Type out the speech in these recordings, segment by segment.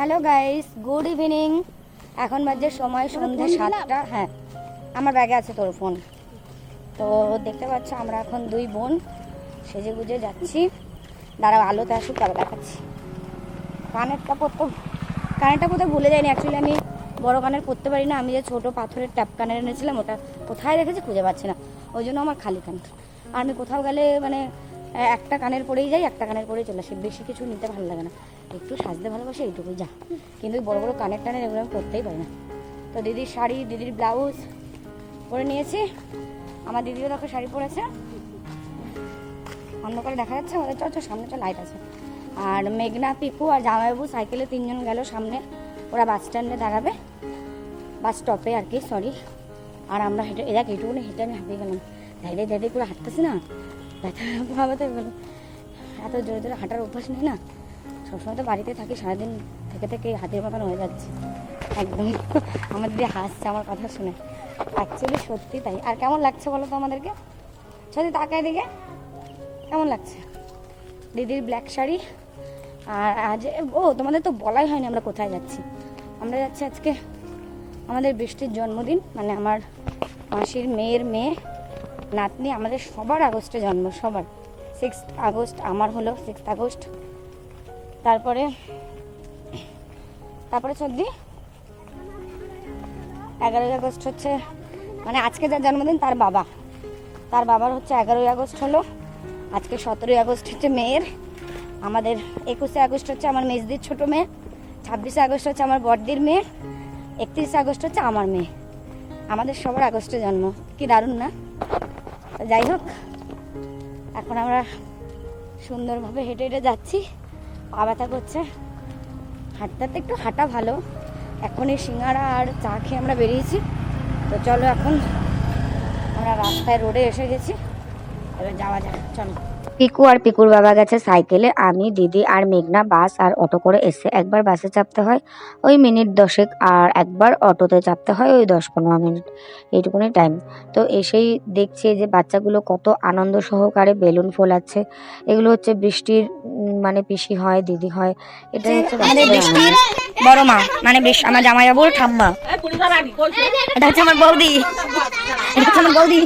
Hello guys, good evening. এখন বাজে সময় সন্ধ্যে 7টা। হ্যাঁ, আমার ব্যাগে আছে তোর ফোন। তো দেখতে পাচ্ছ আমরা এখন দুই বোন সেজে গুজে যাচ্ছি। দাঁড়াও আলোতে আসুক তারপর দেখাচ্ছি। কানেরটা পরতে ভুলে যাইনি। অ্যাকচুয়ালি আমি বড় কানের পরতে পারি না। আমি যে ছোটো পাথরের ট্যাপ কানের এনেছিলাম ওটা কোথায় রেখেছি খুঁজে পাচ্ছি না, ওই জন্য আমার খালি কান। আর আমি কোথাও গেলে মানে একটা কানের পরেই যাই, একটা কানের পরেই চলে আসি। বেশি কিছু নিতে ভালো লাগে না, একটু সাজতে ভালোবাসি এইটুকুই যা। কিন্তু বড় বড় কানের টানের এগুলো আমি পরতেই পারি না। তো দিদির শাড়ি, দিদির ব্লাউজ পরে নিয়েছি। আমার দিদিও দেখো শাড়ি পরেছে, অন্ধকারে দেখা যাচ্ছে। আমাদের চল সামনে তো লাইট আছে। আর মেঘনা, পিকু আর জামাইবাবু সাইকেলে 3 জন গেল সামনে। ওরা বাস স্ট্যান্ডে দাঁড়াবে, বাস স্টপে আর কি, সরি। আর আমরা হেঁটে এইটুকুনি হেঁটে আমি হাঁপিয়ে গেলাম। দাঁড়িয়ে করে হাঁটতেছি না, ব্যথা গেলো। এত জোরে জোরে হাঁটার অভ্যাস নেই না, সবসময় তো বাড়িতে থাকি, সারাদিন থেকে হাতের মতন হয়ে যাচ্ছে একদম। আমার দিদি হাসছে আমার কথা শুনে, অ্যাকচুয়ালি সত্যি তাই। আর কেমন লাগছে বলো তো আমাদেরকে? সত্যি তাকায় দিকে কেমন লাগছে? দিদির ব্ল্যাক শাড়ি। আর আজ তোমাদের তো বলাই হয়নি আমরা কোথায় যাচ্ছি। আমরা যাচ্ছি আজকে আমাদের বৃষ্টির জন্মদিন, মানে আমার মাসির মেয়ের মেয়ে নাতনি। আমাদের সবার আগস্টে জন্ম, সবার 6 আগস্ট। আমার হলো 6 আগস্ট। তারপরে সর্দি 11 আগস্ট হচ্ছে মানে আজকে যার জন্মদিন তার বাবার হচ্ছে 11 আগস্ট হলো। আজকে 17 আগস্ট হচ্ছে মেয়ের। আমাদের 21 আগস্ট হচ্ছে আমার মেজদির ছোট মেয়ে। 26 আগস্ট হচ্ছে আমার বড়দির মেয়ে। 31 আগস্ট হচ্ছে আমার মেয়ে। আমাদের সবার আগস্টে জন্ম, কি দারুণ না? যাই হোক, এখন আমরা সুন্দরভাবে হেঁটে হেঁটে যাচ্ছি। পা ব্যথা করছে, হাঁটতে একটু হাঁটা ভালো। এখন এই সিঙ্গাড়া আর চা খেয়ে আমরা বেরিয়েছি। তো চলো এখন আমরা রাস্তায় রোডে এসে গেছি, এবার যাওয়া যাক, চলো। পিকু আর পিকুর বাবা গেছে সাইকেলে, আমি, দিদি আর মেঘনা বাস আর অটো করে এসে। একবার বাসে চাপতে হয় ওই মিনিট 10 আর একবার অটোতে চাপতে হয় ওই 10-15 মিনিট, এইটুকুনি টাইম। তো এসেই দেখছি যে বাচ্চাগুলো কত আনন্দ সহকারে বেলুন ফোলাচ্ছে। এগুলো হচ্ছে বৃষ্টির মানে পিসি হয়, দিদি হয়। এটা হচ্ছে আমাদের বৃষ্টির বড় মা, মানে আমার জামাইবাবুর ঠাম্মা। এটা হচ্ছে আমার বৌদি, এটা হচ্ছে আমার বৌদি।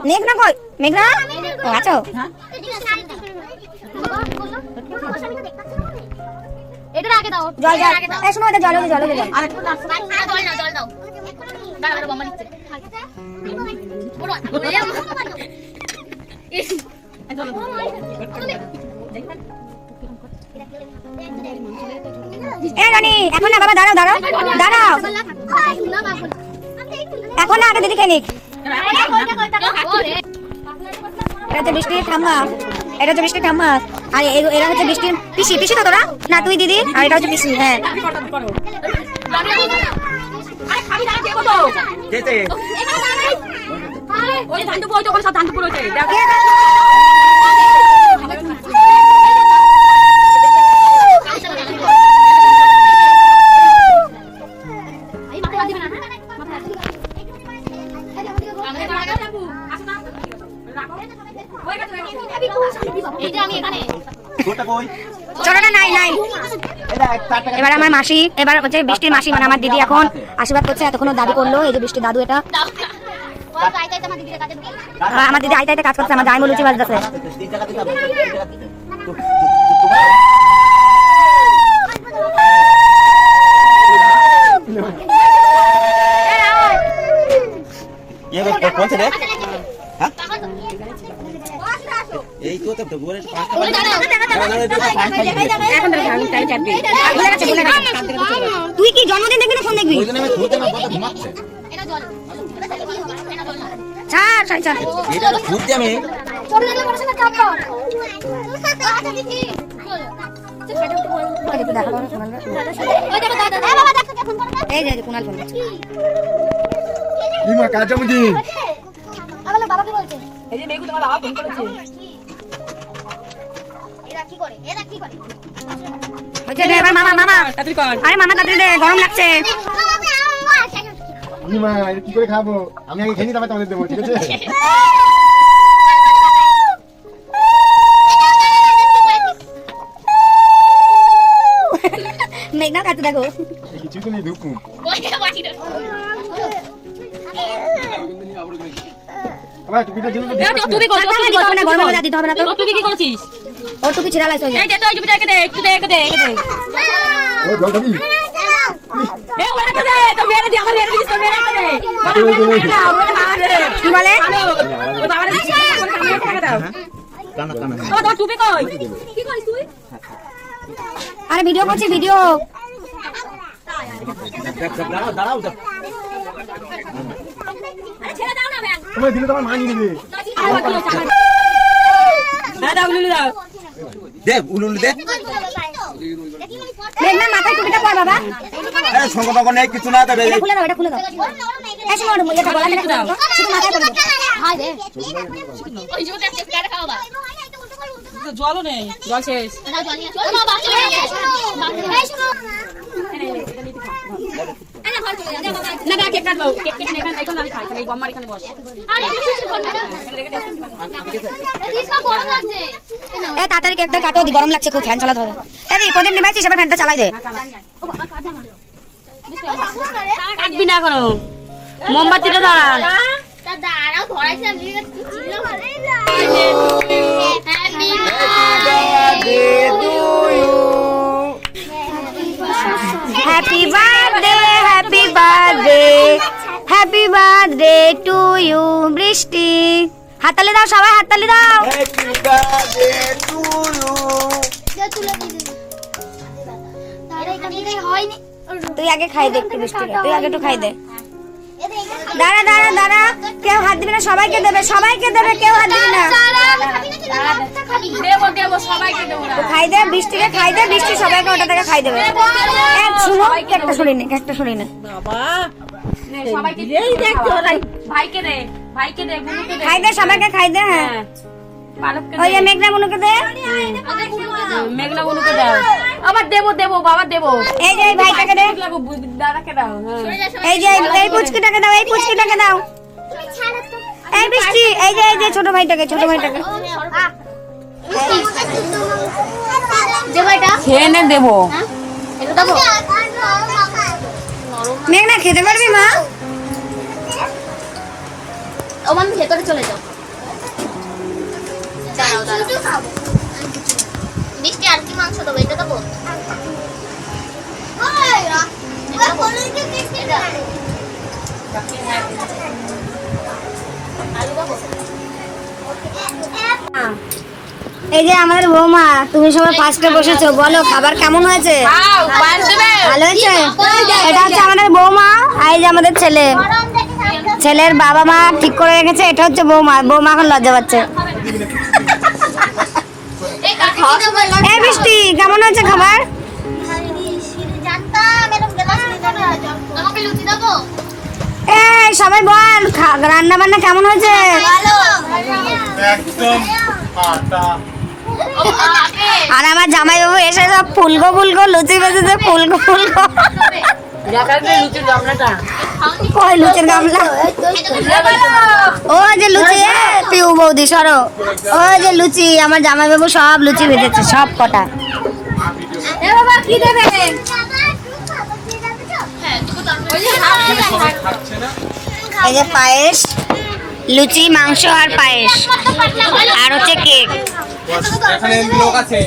মেঘনা কই? মেঘনা আছো? এটা আগে দাও, জল এই সময় জল দাও। আর একটু জল দাও। দাঁড়া বাবা নিচে পুরো রানী এখন না বাবা, দাঁড়াও। এখন না, আগে দিদি খেয়ে নিক। এটা হচ্ছে বৃষ্টির ঠাম্মা, আর এরা হচ্ছে বৃষ্টির পিসি তো তোরা না, তুই দিদি, আর এটা হচ্ছে পিসি। হ্যাঁ, এবার আমার মাসি, এবার হচ্ছে বৃষ্টির মাসি মানে আমার দিদি এখন আশীর্বাদ করছে। এতক্ষণ দাদু করলো, এই যে বৃষ্টির দাদু। এটা আমার দিদি আইতে কাজ করছে, আমার জামাই লুচি বাজতেছে। তুই কি জন্মদিন দেখবি না ফোন দেখবি? মামা, আরে মামা তাড়াতাড়ি দে, গরম লাগছে। মা এটা কি করে খাবো? আমি আগে খেয়ে নি, তারপর তোমাদের দেবো, ঠিক আছে? মেঘনা খাচ্ছে দেখো। কিছু তো নেই, ধুকু। আবার টুপিটা জন্য তো এ তো টুপি কর, টাকা দিতে হবে না, গরমের মধ্যে দিতে হবে না তো। তো টুপি কি করছিস? ওর টুপি ছিঁড়া লাগছে ওই যে। এই দে তো এই টুপিটা দে, একটু দে, একটু দে, একটু দে। ও জল খাবি? এ ওরে তো দে, তো মেরে দি, আমার মেরে দিস, তো মেরে দে। কি বলে? ওই বাবারে দিস, ওরে টাকা দাও। ও তো টুপি কই? কি করিস তুই? আরে ভিডিও করছি, ভিডিও। আরে ছেড়ে দাও না ব্যাগ। তোমার দিলে তোমার মা নিয়ে নেবে। হ্যাঁ দাও, লুলু দাও। দে উলুল দে মেঘনা মাথায় টুপিটা পর বাবা। আরে সঙ্গ তঙ্গ নেই কিছু না দেবে এটা খুলে দাও, এটা খুলে দাও। এসে মোড় মুইটা গলা থেকে দাও। শুধু মাথায় পড়বে। হাই রে। ওই যে একটা প্লেট খাও বা। জলও নেই, জল শেষ। না জল নিয়ে আসো। বাবা চলে এসো। না না কেক কাটবো, কেক কেটে এখানে এখন আমি খাই, এই গম্মার এখানে বস। আরে কিছু করবে না। তিসকা গরম লাগছে। এ তাড়াতাড়ি কেকটা কাটো, দি গরম লাগছে খুব, ফ্যান চালাতে হবে। এই প্রদীপ নিবাইছিস, এবার ফ্যানটা চালাই দে। কাটবি না করো, মোমবাতিটা ধরা। তা দাঁড়াও ধরাইছে আমি ছিল happy birthday, happy birthday, happy birthday to you Brishti. হাততালি দাও সবাই, হাততালি দাও। হয়নি তুই আগে খাই দে একটু বৃষ্টিটা, তুই আগে একটু খাই দে। দাঁড়া দাঁড়া দাঁড়া, কেউ হাত দিবি না, সবাইকে দেবে, সবাইকে দেবে, কেউ হাত দিবি না। দেবো দেবো, সবাইকে দেবো না। তো খাই দে, বৃষ্টিকে খাই দে, বৃষ্টি সবাইকে ওটা থেকে খাই দেবে। এ শুনো, কেকটা সরিয়ে নে, কেকটা সরিয়ে নে। সবাইকে এই দেখ তো ভাইকে দে, ভাইকে দে, বুনুকে দে। খাই দে, সবাইকে খাই দে। হ্যাঁ, হ্যাঁ, পালককে ওই দে, যে মেঘনা বুনুকে দে। মেঘনা বুনুকে দাও। আবার দেবো দেবো, বাবা দেবো। এই যে এই ভাইটাকে দে। লাগো দাদাকে দাও। হ্যাঁ। এই যে এই পুচকিটাকে দাও, এই পুচকিটাকে দাও। এই বৃষ্টি, এই যে ছোট ভাইটাকে, ছোট ভাইটাকে। খেয়ে নে দেবো। মেঘনা খেতে পারবি মা? ও মামি ভেতরে চলে যাও দাঁড়াও দাঁড়াও বৃষ্টি আর কি মাংস দেবো এটা দেবো এই যে আমাদের বৌমা, তুমি সবাই ফার্স্টে বসেছো, বলো খাবার কেমন হয়েছে? খাও, পান দেবে। ভালো হয়েছে? এটা হচ্ছে আমাদের বৌমা, আর এই যে আমাদের ছেলে। ছেলের বাবা মা ঠিক করে রেখেছে, এটা হচ্ছে বৌমা। বৌমা এখন লজ্জা পাচ্ছে। এই বৃষ্টি, কেমন হয়েছে খাবার? আমাকে লুচি দেবো এই সবাই বল, রান্না বান্না কেমন হয়েছে? ভালো একদম আটা। আর আমার জামাইবাবু এসে সব ফুলকো ফুলকো লুচি বেজেছে, ফুলকো ফুলকো। কই লুচির গামলা? ও যে লুচি, পিউ বৌদি সরো। ও যে লুচি, আমার জামাইবাবু সব লুচি ভেজেছে, সব কটা। কি দেবে? এই যে পায়েস, লুচি, মাংস আর পায়েস, আর হচ্ছে কেক। এখানে লোক আছে